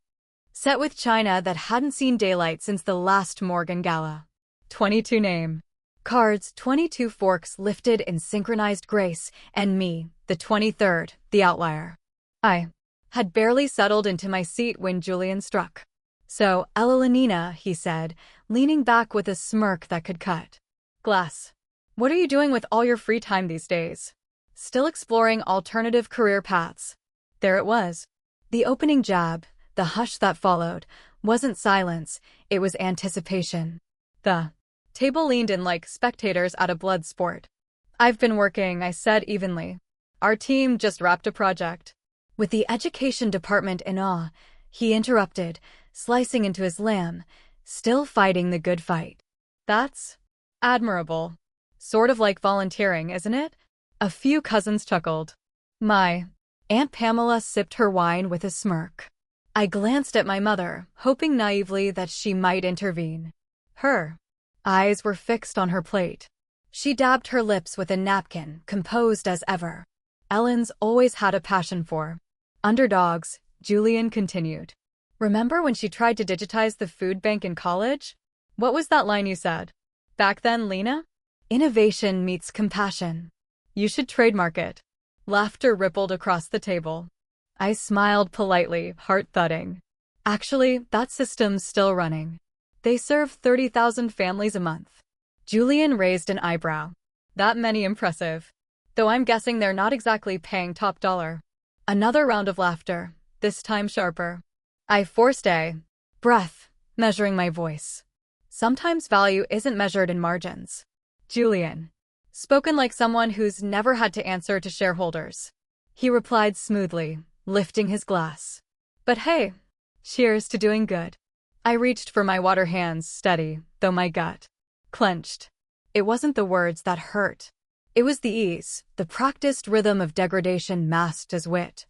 set with china that hadn't seen daylight since the last Morgan Gala. 22 name cards, 22 forks lifted in synchronized grace, and me, the 23rd, the outlier. I had barely settled into my seat when Julian struck. So, Elenina, he said, leaning back with a smirk that could cut glass. What are you doing with all your free time these days? Still exploring alternative career paths. There it was. The opening jab, the hush that followed, Wasn't silence, it was anticipation. The table leaned in like spectators at a blood sport. I've been working, I said evenly. Our team just wrapped a project. With the education department in awe, he interrupted, slicing into his lamb, still fighting the good fight. That's admirable. Sort of like volunteering, isn't it? A few cousins chuckled. My Aunt Pamela sipped her wine with a smirk. I glanced at my mother, hoping naively that she might intervene. Her eyes were fixed on her plate. She dabbed her lips with a napkin, composed as ever. Ellen's always had a passion for underdogs, Julian continued. Remember when she tried to digitize the food bank in college? What was that line you said? Back then, Lena? Innovation meets compassion. You should trademark it. Laughter rippled across the table. I smiled politely, heart thudding. Actually, that system's still running. They serve 30,000 families a month. Julian raised an eyebrow. That many impressive. Though I'm guessing they're not exactly paying top dollar. Another round of laughter, this time sharper. I forced a breath, measuring my voice. Sometimes value isn't measured in margins. Julian. Spoken like someone who's never had to answer to shareholders. He replied smoothly, lifting his glass. But hey, cheers to doing good. I reached for my water, hands steady, though my gut clenched. It wasn't the words that hurt. It was the ease, the practiced rhythm of degradation masked as wit.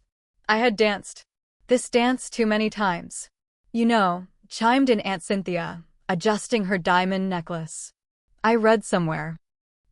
I had danced this dance too many times. You know, chimed in Aunt Cynthia, adjusting her diamond necklace. I read somewhere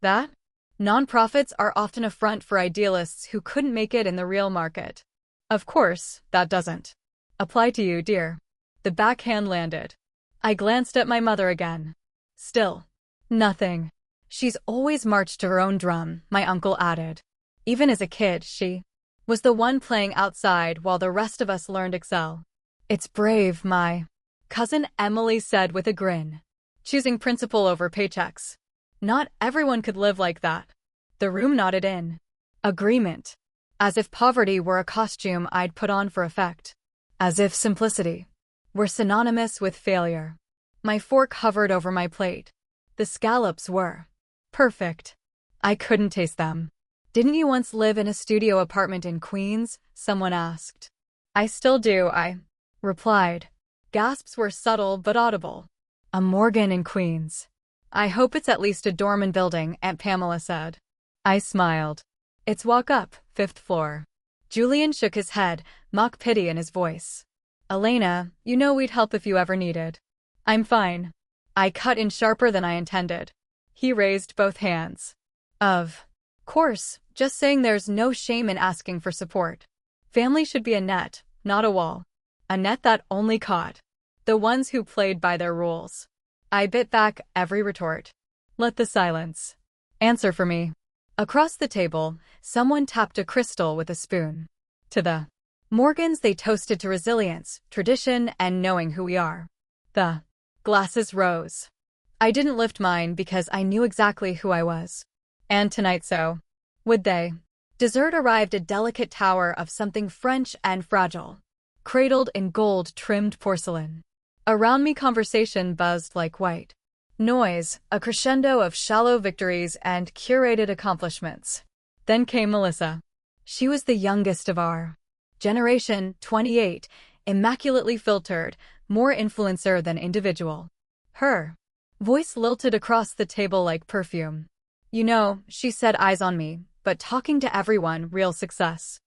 that nonprofits are often a front for idealists who couldn't make it in the real market. Of course, that doesn't apply to you, dear. The backhand landed. I glanced at my mother again. Still, nothing. She's always marched to her own drum, my uncle added. Even as a kid, she was the one playing outside while the rest of us learned Excel. It's brave, my cousin Emily said with a grin. Choosing principle over paychecks. Not everyone could live like that. The room nodded in agreement. As if poverty were a costume I'd put on for effect. As if simplicity were synonymous with failure. My fork hovered over my plate. The scallops were perfect. I couldn't taste them. Didn't you once live in a studio apartment in Queens? Someone asked. I still do, I replied. Gasps were subtle but audible. A Morgan in Queens. I hope it's at least a dormant building, Aunt Pamela said. I smiled. It's walk up, 5th floor. Julian shook his head, mock pity in his voice. Elena, you know we'd help if you ever needed. I'm fine. I cut in sharper than I intended. He raised both hands. Of course, just saying there's no shame in asking for support. Family should be a net, not a wall. A net that only caught the ones who played by their rules. I bit back every retort. Let the silence answer for me. Across the table, someone tapped a crystal with a spoon. To the Morgans, they toasted to resilience, tradition, and knowing who we are. The glasses rose. I didn't lift mine because I knew exactly who I was. And tonight so would they. Dessert arrived, a delicate tower of something French and fragile, cradled in gold-trimmed porcelain. Around me conversation buzzed like white noise, a crescendo of shallow victories and curated accomplishments. Then came Melissa. She was the youngest of our generation, 28, immaculately filtered, more influencer than individual. Her voice lilted across the table like perfume. You know, she said, eyes on me, but talking to everyone, real success.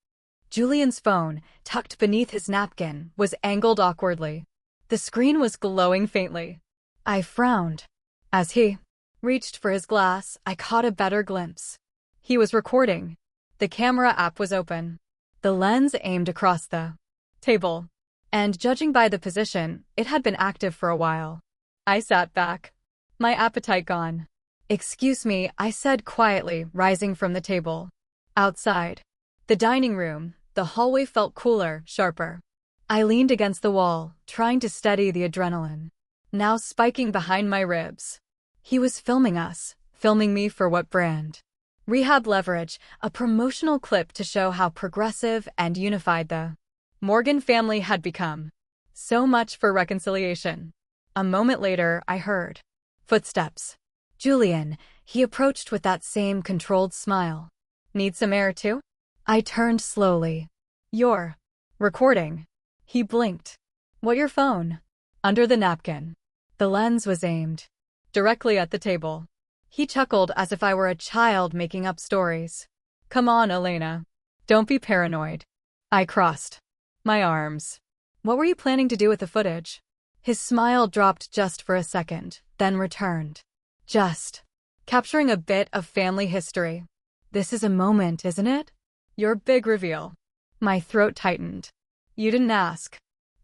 Julian's phone, tucked beneath his napkin, was angled awkwardly. The screen was glowing faintly. I frowned. As he reached for his glass, I caught a better glimpse. He was recording. The camera app was open. The lens aimed across the table. And judging by the position, it had been active for a while. I sat back. My appetite gone. Excuse me, I said quietly, rising from the table. Outside the dining room, the hallway felt cooler, sharper. I leaned against the wall, trying to steady the adrenaline, now spiking behind my ribs. He was filming us, filming me for what brand? Rehab leverage, a promotional clip to show how progressive and unified the Morgan family had become. So much for reconciliation. A moment later, I heard footsteps. Julian, he approached with that same controlled smile. Need some air too? I turned slowly. You're recording. He blinked. What, your phone? Under the napkin. The lens was aimed directly at the table. He chuckled as if I were a child making up stories. Come on, Elena. Don't be paranoid. I crossed my arms. What were you planning to do with the footage? His smile dropped just for a second, then returned. Just capturing a bit of family history. This is a moment, isn't it? Your big reveal. My throat tightened. You didn't ask.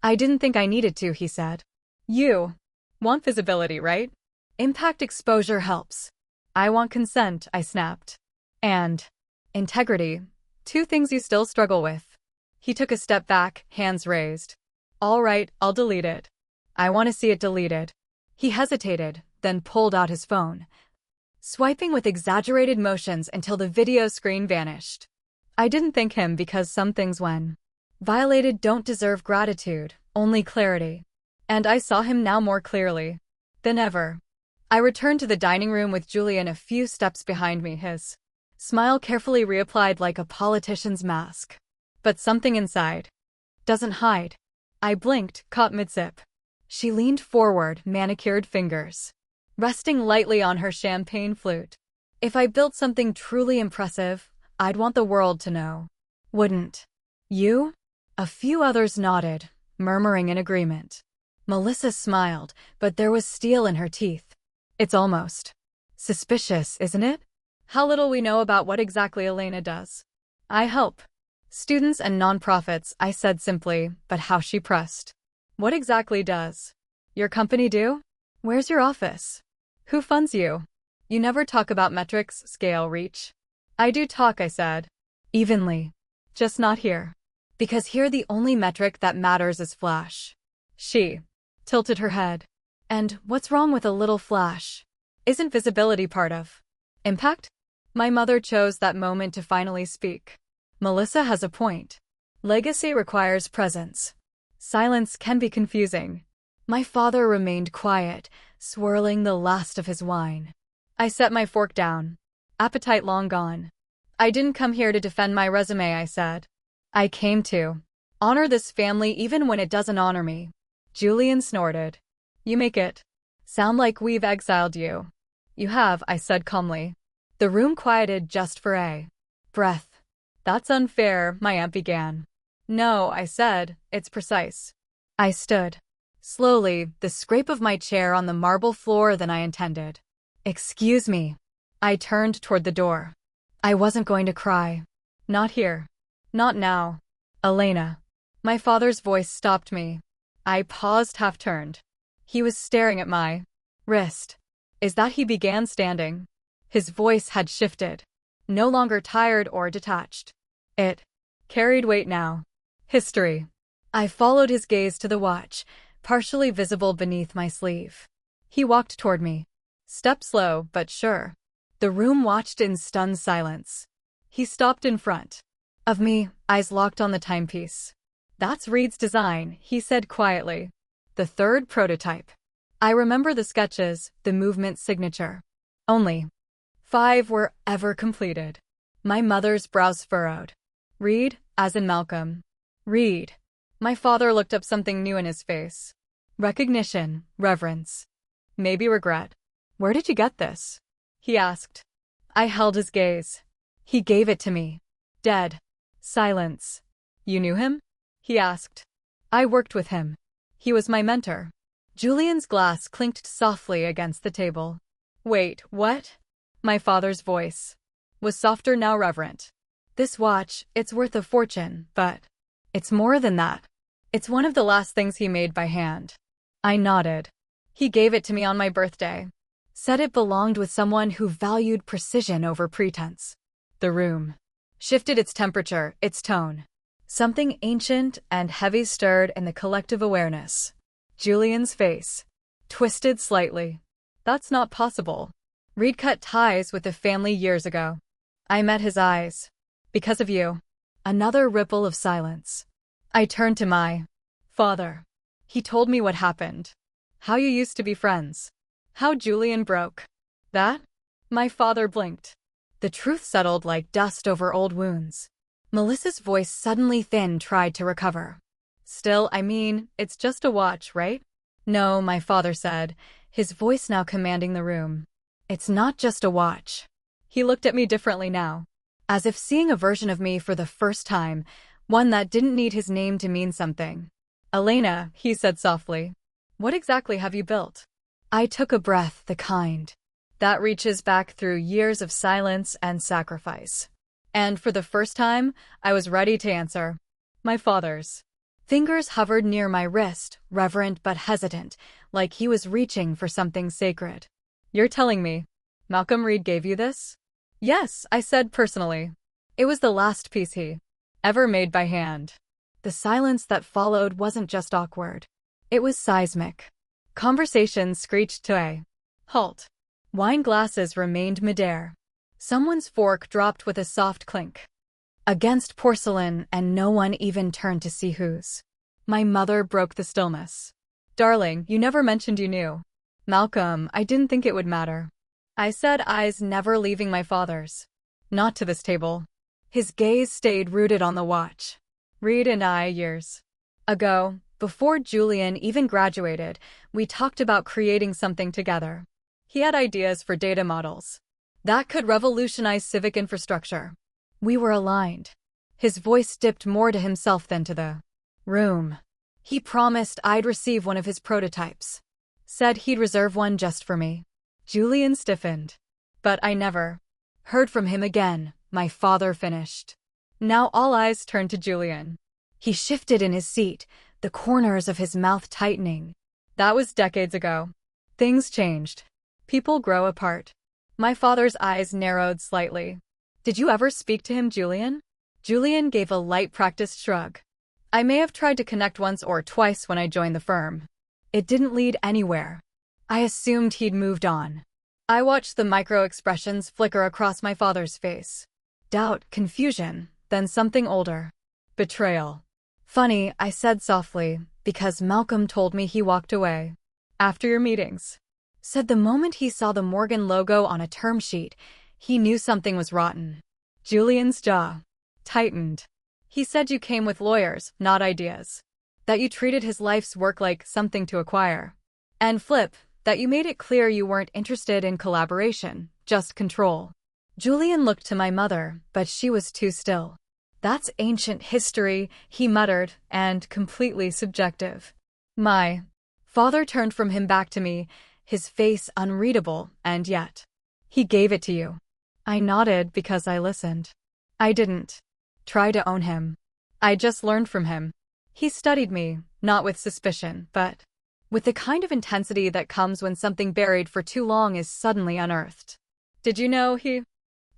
I didn't think I needed to, he said. You want visibility, right? Impact exposure helps. I want consent, I snapped. And integrity. Two things you still struggle with. He took a step back, hands raised. All right, I'll delete it. I want to see it deleted. He hesitated, then pulled out his phone, swiping with exaggerated motions until the video screen vanished. I didn't thank him because some things when violated don't deserve gratitude, only clarity. And I saw him now more clearly than ever. I returned to the dining room with Julian a few steps behind me, his smile carefully reapplied like a politician's mask. But something inside doesn't hide. I blinked, caught mid-sip. She leaned forward, manicured fingers resting lightly on her champagne flute. If I built something truly impressive, I'd want the world to know. Wouldn't you? A few others nodded, murmuring in agreement. Melissa smiled, but there was steel in her teeth. It's almost suspicious, isn't it? How little we know about what exactly Elena does. I help students and nonprofits, I said simply, but how she pressed. What exactly does your company do? Where's your office? Who funds you? You never talk about metrics, scale, reach. I do talk, I said. Evenly. Just not here. Because here the only metric that matters is flash. She tilted her head. And what's wrong with a little flash? Isn't visibility part of impact? My mother chose that moment to finally speak. Melissa has a point. Legacy requires presence. Silence can be confusing. My father remained quiet, swirling the last of his wine. I set my fork down. Appetite long gone. I didn't come here to defend my resume, I said. I came to honor this family even when it doesn't honor me. Julian snorted. You make it sound like we've exiled you. You have, I said calmly. The room quieted just for a breath. That's unfair, my aunt began. No, I said, it's precise. I stood. Slowly, the scrape of my chair on the marble floor than I intended. Excuse me. I turned toward the door. I wasn't going to cry. Not here. Not now. Elena. My father's voice stopped me. I paused, half-turned. He was staring at my wrist. Is that he began standing? His voice had shifted. No longer tired or detached. It carried weight now. History. I followed his gaze to the watch, partially visible beneath my sleeve. He walked toward me. Step slow, but sure. The room watched in stunned silence. He stopped in front of me, eyes locked on the timepiece. That's Reed's design, he said quietly. The third prototype. I remember the sketches, the movement signature. Only 5 were ever completed. My mother's brows furrowed. Reed, as in Malcolm. Reed. My father looked up, something new in his face. Recognition, reverence. Maybe regret. Where did you get this? He asked. I held his gaze. He gave it to me. Dead. Silence. You knew him? He asked. I worked with him. He was my mentor. Julian's glass clinked softly against the table. Wait, what? My father's voice was softer, now reverent. This watch, it's worth a fortune, but it's more than that. It's one of the last things he made by hand. I nodded. He gave it to me on my birthday. Said it belonged with someone who valued precision over pretense. The room shifted, its temperature, its tone. Something ancient and heavy stirred in the collective awareness. Julian's face twisted slightly. That's not possible. Reed cut ties with the family years ago. I met his eyes. Because of you. Another ripple of silence. I turned to my father. He told me what happened. How you used to be friends. How Julian broke. That? My father blinked. The truth settled like dust over old wounds. Melissa's voice, suddenly thin, tried to recover. Still, I mean, it's just a watch, right? No, my father said, his voice now commanding the room. It's not just a watch. He looked at me differently now, as if seeing a version of me for the first time, one that didn't need his name to mean something. Elena, he said softly, what exactly have you built? I took a breath, the kind that reaches back through years of silence and sacrifice. And for the first time, I was ready to answer. My father's fingers hovered near my wrist, reverent but hesitant, like he was reaching for something sacred. You're telling me Malcolm Reed gave you this? Yes, I said personally. It was the last piece he ever made by hand. The silence that followed wasn't just awkward. It was seismic. Conversations screeched to a halt. Wine glasses remained midair. Someone's fork dropped with a soft clink against porcelain, and no one even turned to see whose. My mother broke the stillness. Darling, you never mentioned you knew Malcolm. I didn't think it would matter. I said, eyes never leaving my father's. Not to this table. His gaze stayed rooted on the watch. Reed and I, years ago, before Julian even graduated, we talked about creating something together. He had ideas for data models that could revolutionize civic infrastructure. We were aligned. His voice dipped more to himself than to the room. He promised I'd receive one of his prototypes. Said he'd reserve one just for me. Julian stiffened. But I never heard from him again, my father finished. Now all eyes turned to Julian. He shifted in his seat, the corners of his mouth tightening. That was decades ago. Things changed. People grow apart. My father's eyes narrowed slightly. Did you ever speak to him, Julian? Julian gave a light, practiced shrug. I may have tried to connect once or twice when I joined the firm. It didn't lead anywhere. I assumed he'd moved on. I watched the micro-expressions flicker across my father's face. Doubt, confusion, then something older. Betrayal. Funny, I said softly, because Malcolm told me he walked away. After your meetings. Said the moment he saw the Morgan logo on a term sheet, he knew something was rotten. Julian's jaw tightened. He said you came with lawyers, not ideas. That you treated his life's work like something to acquire. And flip, that you made it clear you weren't interested in collaboration, just control. Julian looked to my mother, but she was too still. That's ancient history, he muttered, and completely subjective. My father turned from him back to me, his face unreadable, and yet. He gave it to you. I nodded because I listened. I didn't try to own him. I just learned from him. He studied me, not with suspicion, but with the kind of intensity that comes when something buried for too long is suddenly unearthed. Did you know, he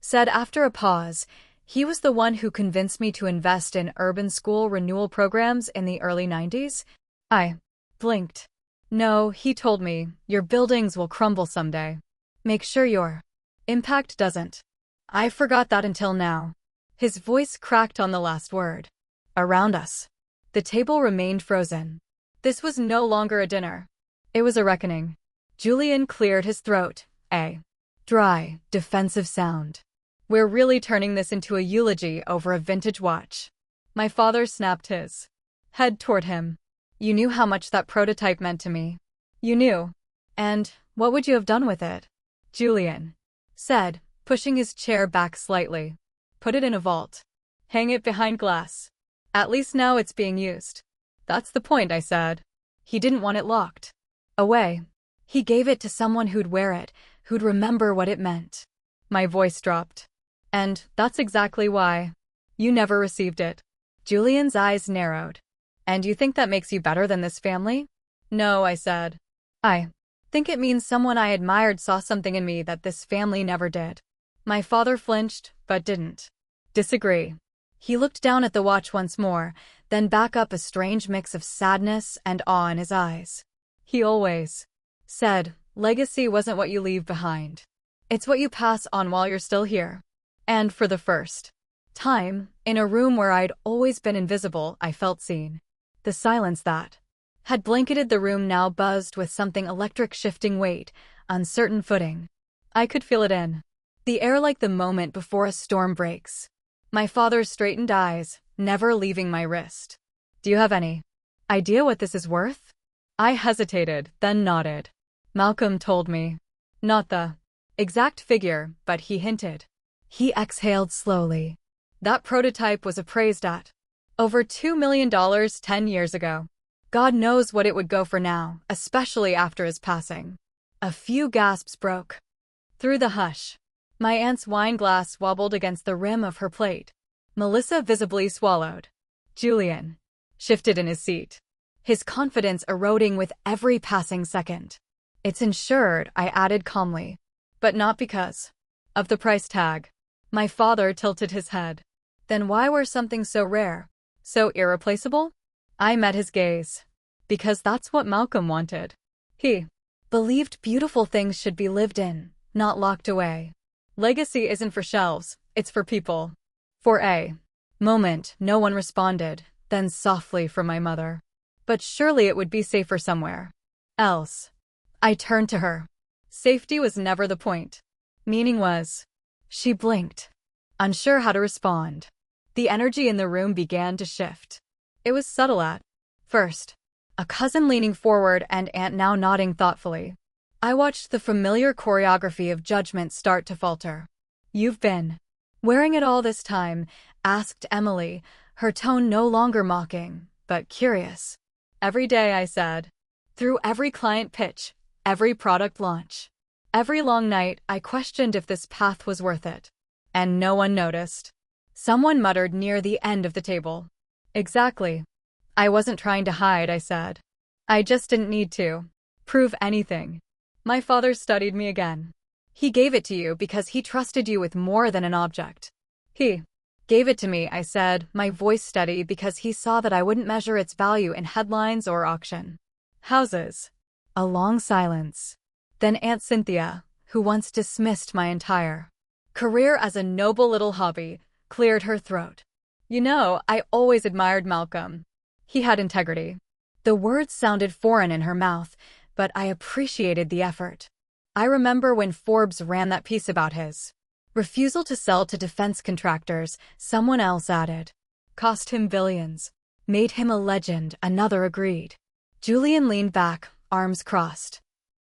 said after a pause, he was the one who convinced me to invest in urban school renewal programs in the early 90s? I blinked. No, he told me, your buildings will crumble someday. Make sure your impact doesn't. I forgot that until now. His voice cracked on the last word. Around us. The table remained frozen. This was no longer a dinner. It was a reckoning. Julian cleared his throat, a dry, defensive sound. We're really turning this into a eulogy over a vintage watch. My father snapped his head toward him. You knew how much that prototype meant to me. You knew. And what would you have done with it? Julian said, pushing his chair back slightly. Put it in a vault. Hang it behind glass. At least now it's being used. That's the point, I said. He didn't want it locked away. He gave it to someone who'd wear it, who'd remember what it meant. My voice dropped. And that's exactly why. You never received it. Julian's eyes narrowed. And you think that makes you better than this family? No, I said. I think it means someone I admired saw something in me that this family never did. My father flinched, but didn't disagree. He looked down at the watch once more, then back up, a strange mix of sadness and awe in his eyes. He always said, legacy wasn't what you leave behind. It's what you pass on while you're still here. And for the first time, in a room where I'd always been invisible, I felt seen. The silence that had blanketed the room, now buzzed with something electric, shifting weight, uncertain footing. I could feel it in the air, like the moment before a storm breaks. My father's straightened eyes, never leaving my wrist. Do you have any idea what this is worth? I hesitated, then nodded. Malcolm told me. Not the exact figure, but he hinted. He exhaled slowly. That prototype was appraised at over $2 million 10 years ago. God knows what it would go for now, especially after his passing. A few gasps broke through the hush. My aunt's wine glass wobbled against the rim of her plate. Melissa visibly swallowed. Julian shifted in his seat, his confidence eroding with every passing second. It's insured, I added calmly. But not because of the price tag. My father tilted his head. Then why were something so rare, so irreplaceable? I met his gaze. Because that's what Malcolm wanted. He believed beautiful things should be lived in, not locked away. Legacy isn't for shelves, it's for people. For a moment, no one responded, then softly from my mother. But surely it would be safer somewhere else. I turned to her. Safety was never the point. Meaning was. She blinked, unsure how to respond. The energy in the room began to shift. It was subtle at first. A cousin leaning forward and aunt now nodding thoughtfully. I watched the familiar choreography of judgment start to falter. You've been wearing it all this time? Asked Emily, her tone no longer mocking, but curious. Every day, I said. Through every client pitch, every product launch, every long night, I questioned if this path was worth it. And no one noticed. Someone muttered near the end of the table. Exactly. I wasn't trying to hide, I said. I just didn't need to prove anything. My father studied me again. He gave it to you because he trusted you with more than an object. He gave it to me, I said, my voice steady, because he saw that I wouldn't measure its value in headlines or auction houses. A long silence. Then Aunt Cynthia, who once dismissed my entire career as a noble little hobby, cleared her throat. You know, I always admired Malcolm. He had integrity. The words sounded foreign in her mouth, but I appreciated the effort. I remember when Forbes ran that piece about his refusal to sell to defense contractors, someone else added. Cost him billions. Made him a legend, another agreed. Julian leaned back, arms crossed.